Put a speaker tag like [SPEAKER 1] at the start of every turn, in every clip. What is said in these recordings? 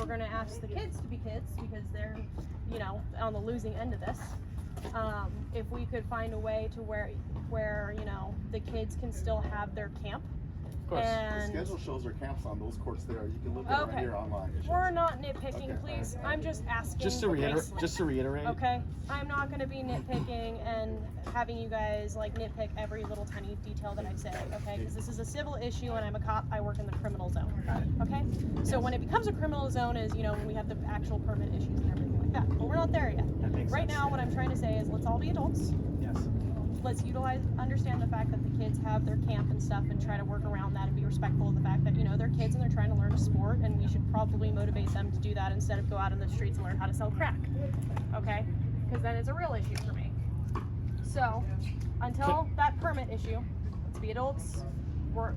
[SPEAKER 1] we're going to ask the kids to be kids because they're, you know, on the losing end of this. If we could find a way to where you know, the kids can still have their camp.
[SPEAKER 2] Of course.
[SPEAKER 1] And
[SPEAKER 3] The schedule shows their camps on those courts there. You can look at it right here online.
[SPEAKER 1] We're not nitpicking, please. I'm just asking.
[SPEAKER 2] Just to reiterate.
[SPEAKER 1] Okay. I'm not going to be nitpicking and having you guys like nitpick every little tiny detail that I say. Okay, because this is a civil issue, and I'm a cop. I work in the criminal zone. Okay. So when it becomes a criminal zone is, you know, when we have the actual permit issues and everything like that. But we're not there yet.
[SPEAKER 4] That makes
[SPEAKER 1] right
[SPEAKER 4] sense.
[SPEAKER 1] now, what I'm trying to say is let's all be adults.
[SPEAKER 4] Yes.
[SPEAKER 1] Let's understand the fact that the kids have their camp and stuff, and try to work around that and be respectful of the fact that, you know, they're kids and they're trying to learn a sport, and we should probably motivate them to do that instead of go out in the streets and learn how to sell crack. Okay? Because then it's a real issue for me. So, until that permit issue, let's be adults.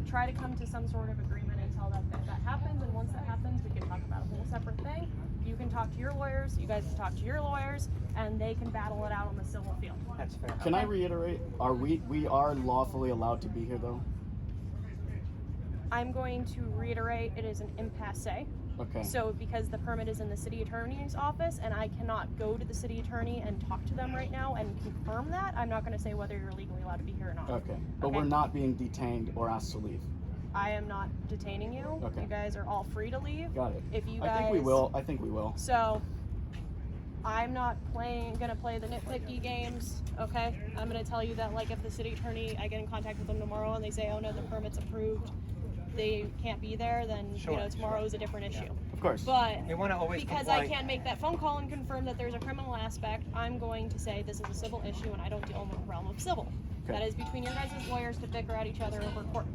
[SPEAKER 1] Try to come to some sort of agreement until that happens, and once that happens, we can talk about a whole separate thing. You can talk to your lawyers, you guys can talk to your lawyers, and they can battle it out on the civil field.
[SPEAKER 4] That's fair.
[SPEAKER 2] Can I reiterate? We are lawfully allowed to be here though?
[SPEAKER 1] I'm going to reiterate, it is an impasse.
[SPEAKER 2] Okay.
[SPEAKER 1] So because the permit is in the city attorney's office and I cannot go to the city attorney and talk to them right now and confirm that, I'm not going to say whether you're legally allowed to be here or not.
[SPEAKER 2] Okay. But
[SPEAKER 1] Okay?
[SPEAKER 2] we're not being detained or asked to leave.
[SPEAKER 1] I am not detaining you.
[SPEAKER 2] Okay.
[SPEAKER 1] You guys are all free to leave.
[SPEAKER 2] Got it.
[SPEAKER 1] If you guys,
[SPEAKER 2] I think we will. I think we will.
[SPEAKER 1] So I'm not gonna play the nitpicky games, okay? I'm gonna tell you that, like, if the city attorney, I get in contact with them tomorrow and they say, oh no, the permit's approved, they can't be there, then
[SPEAKER 4] Sure,
[SPEAKER 1] you know, tomorrow is a different issue.
[SPEAKER 2] Of course.
[SPEAKER 1] But
[SPEAKER 4] We want to always
[SPEAKER 1] because
[SPEAKER 4] comply.
[SPEAKER 1] I can't make that phone call and confirm that there's a criminal aspect, I'm going to say this is a civil issue and I don't deal in the realm of civil.
[SPEAKER 2] Okay.
[SPEAKER 1] That is between your guys' lawyers to bicker at each other over court.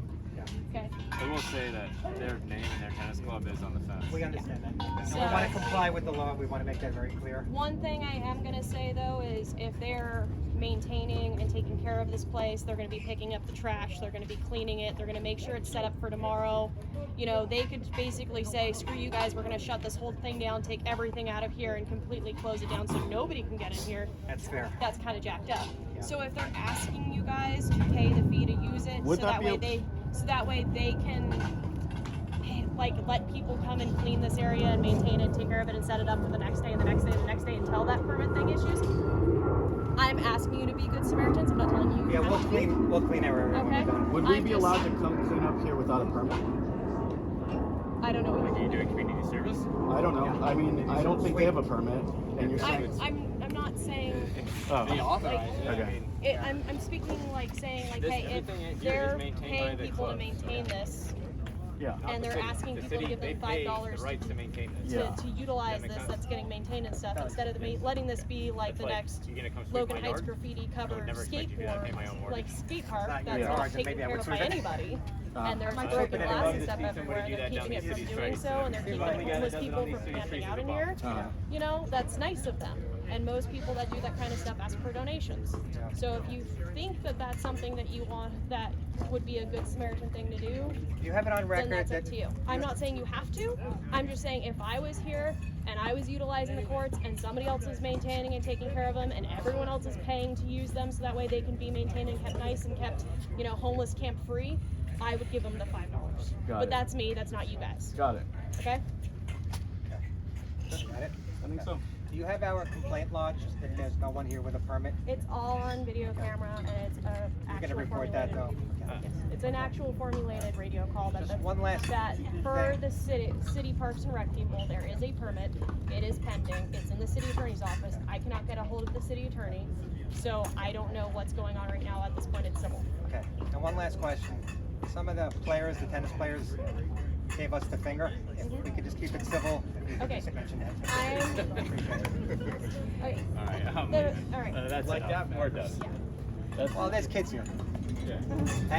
[SPEAKER 1] Okay.
[SPEAKER 5] I will say that their name and their tennis club is on the fence.
[SPEAKER 4] We understand that. And
[SPEAKER 1] So-
[SPEAKER 4] we want to comply with the law. We want to make that very clear.
[SPEAKER 1] One thing I am going to say though is if they're maintaining and taking care of this place, they're going to be picking up the trash, they're going to be cleaning it, they're going to make sure it's set up for tomorrow. You know, they could basically say, screw you guys, we're going to shut this whole thing down, take everything out of here and completely close it down so nobody can get in here.
[SPEAKER 4] That's fair.
[SPEAKER 1] That's kind of jacked up.
[SPEAKER 4] Yeah.
[SPEAKER 1] So if they're asking you guys to pay the fee to use it,
[SPEAKER 2] Would
[SPEAKER 1] so
[SPEAKER 2] that
[SPEAKER 1] that
[SPEAKER 2] be
[SPEAKER 1] way they can like let people come and clean this area and maintain it, take care of it, and set it up for the next day and the next day and the next day until that permit thing issues. I'm asking you to be good Samaritans. I'm not telling you.
[SPEAKER 4] Yeah,
[SPEAKER 1] you have to be.
[SPEAKER 4] we'll clean our area when
[SPEAKER 1] Okay.
[SPEAKER 4] we're done.
[SPEAKER 2] Would we
[SPEAKER 1] I'm
[SPEAKER 2] be
[SPEAKER 1] just-
[SPEAKER 2] allowed to come clean up here without a permit?
[SPEAKER 1] I don't know what
[SPEAKER 5] Are
[SPEAKER 1] you're
[SPEAKER 5] you
[SPEAKER 1] doing.
[SPEAKER 5] doing community service?
[SPEAKER 2] I don't know. I mean, I don't think they have a permit, and you're saying.
[SPEAKER 1] I'm not saying.
[SPEAKER 2] Oh.
[SPEAKER 5] They authorize it.
[SPEAKER 2] Okay.
[SPEAKER 5] I mean,
[SPEAKER 1] I'm speaking like saying like,
[SPEAKER 5] This-
[SPEAKER 1] hey, if
[SPEAKER 5] everything here
[SPEAKER 1] they're
[SPEAKER 5] is maintained by
[SPEAKER 1] paying
[SPEAKER 5] the
[SPEAKER 1] people to
[SPEAKER 5] club,
[SPEAKER 1] maintain this,
[SPEAKER 2] Yeah.
[SPEAKER 5] not
[SPEAKER 1] and
[SPEAKER 5] the
[SPEAKER 1] they're
[SPEAKER 5] city.
[SPEAKER 1] asking
[SPEAKER 5] The
[SPEAKER 1] people to
[SPEAKER 5] city,
[SPEAKER 1] give them
[SPEAKER 5] they pay
[SPEAKER 1] $5
[SPEAKER 5] the right to maintain this.
[SPEAKER 2] Yeah.
[SPEAKER 1] to utilize
[SPEAKER 5] That makes
[SPEAKER 1] this
[SPEAKER 5] sense.
[SPEAKER 1] that's getting maintained and stuff,
[SPEAKER 5] Does.
[SPEAKER 1] instead of letting this be like
[SPEAKER 5] It's
[SPEAKER 1] the
[SPEAKER 5] like,
[SPEAKER 1] next
[SPEAKER 5] you're gonna come sweep
[SPEAKER 1] Logan
[SPEAKER 5] my
[SPEAKER 1] Heights
[SPEAKER 5] yard?
[SPEAKER 1] graffiti
[SPEAKER 5] I
[SPEAKER 1] cover
[SPEAKER 5] would never expect you to do that. I pay my own
[SPEAKER 1] skateboard,
[SPEAKER 5] mortgage.
[SPEAKER 1] like skate park
[SPEAKER 4] Not
[SPEAKER 1] that's
[SPEAKER 4] your
[SPEAKER 1] not
[SPEAKER 4] yard,
[SPEAKER 1] taken
[SPEAKER 4] maybe I
[SPEAKER 1] care
[SPEAKER 4] would
[SPEAKER 1] of by
[SPEAKER 4] sweep it.
[SPEAKER 1] anybody. And there's
[SPEAKER 4] I'm
[SPEAKER 1] broken
[SPEAKER 4] sweeping it
[SPEAKER 1] glass
[SPEAKER 4] above
[SPEAKER 1] and
[SPEAKER 4] the
[SPEAKER 1] stuff
[SPEAKER 5] street, somebody
[SPEAKER 1] everywhere,
[SPEAKER 5] do
[SPEAKER 1] and they're
[SPEAKER 5] that down
[SPEAKER 1] keeping it
[SPEAKER 5] the
[SPEAKER 1] from
[SPEAKER 5] city
[SPEAKER 1] doing
[SPEAKER 5] streets.
[SPEAKER 1] so, and they're
[SPEAKER 5] There's
[SPEAKER 1] keeping
[SPEAKER 5] one guy that
[SPEAKER 1] homeless
[SPEAKER 5] does it
[SPEAKER 1] people
[SPEAKER 5] on these
[SPEAKER 1] from
[SPEAKER 5] city
[SPEAKER 1] camping
[SPEAKER 5] streets
[SPEAKER 1] out
[SPEAKER 5] with
[SPEAKER 1] in
[SPEAKER 5] a
[SPEAKER 1] here.
[SPEAKER 5] box.
[SPEAKER 1] You know, that's nice of them. And most people that do that kind of stuff ask for donations.
[SPEAKER 4] Yeah.
[SPEAKER 1] So if you think that that's something that you want, that would be a good Samaritan thing to do,
[SPEAKER 4] You have it on
[SPEAKER 1] then
[SPEAKER 4] record
[SPEAKER 1] that's
[SPEAKER 4] that
[SPEAKER 1] up to you. I'm not saying you have to. I'm just saying if I was here and I was utilizing the courts and somebody else is maintaining and taking care of them and everyone else is paying to use them so that way they can be maintained and kept nice and kept, you know, homeless camp free, I would give them the $5.
[SPEAKER 2] Got
[SPEAKER 1] But
[SPEAKER 2] it.
[SPEAKER 1] that's me. That's not you guys.
[SPEAKER 2] Got it.
[SPEAKER 1] Okay?
[SPEAKER 4] Got it?
[SPEAKER 2] I think so.
[SPEAKER 4] Do you have our complaint lodged that there's no one here with a permit?
[SPEAKER 1] It's all on video camera and it's a
[SPEAKER 4] You're
[SPEAKER 1] actual
[SPEAKER 4] gonna report that though?
[SPEAKER 1] formulated. Yes, it's an actual formulated radio call that
[SPEAKER 4] Just one last
[SPEAKER 1] that for the city parks and rec people, there is a permit. It is pending. It's in the city attorney's office. I cannot get a hold of the city attorney, so I don't know what's going on right now. At this point, it's civil.
[SPEAKER 4] Okay, and one last question. Some of the players, the tennis players, gave us the finger. If we could just keep it civil, if you could
[SPEAKER 1] Okay.
[SPEAKER 4] just mention that.
[SPEAKER 1] I'm.
[SPEAKER 4] Appreciate it.
[SPEAKER 1] Okay.
[SPEAKER 5] All right.
[SPEAKER 1] All right.
[SPEAKER 5] That's like that. We're done.
[SPEAKER 1] Yeah.
[SPEAKER 4] Well, there's kids here.
[SPEAKER 5] Yeah.
[SPEAKER 4] Thank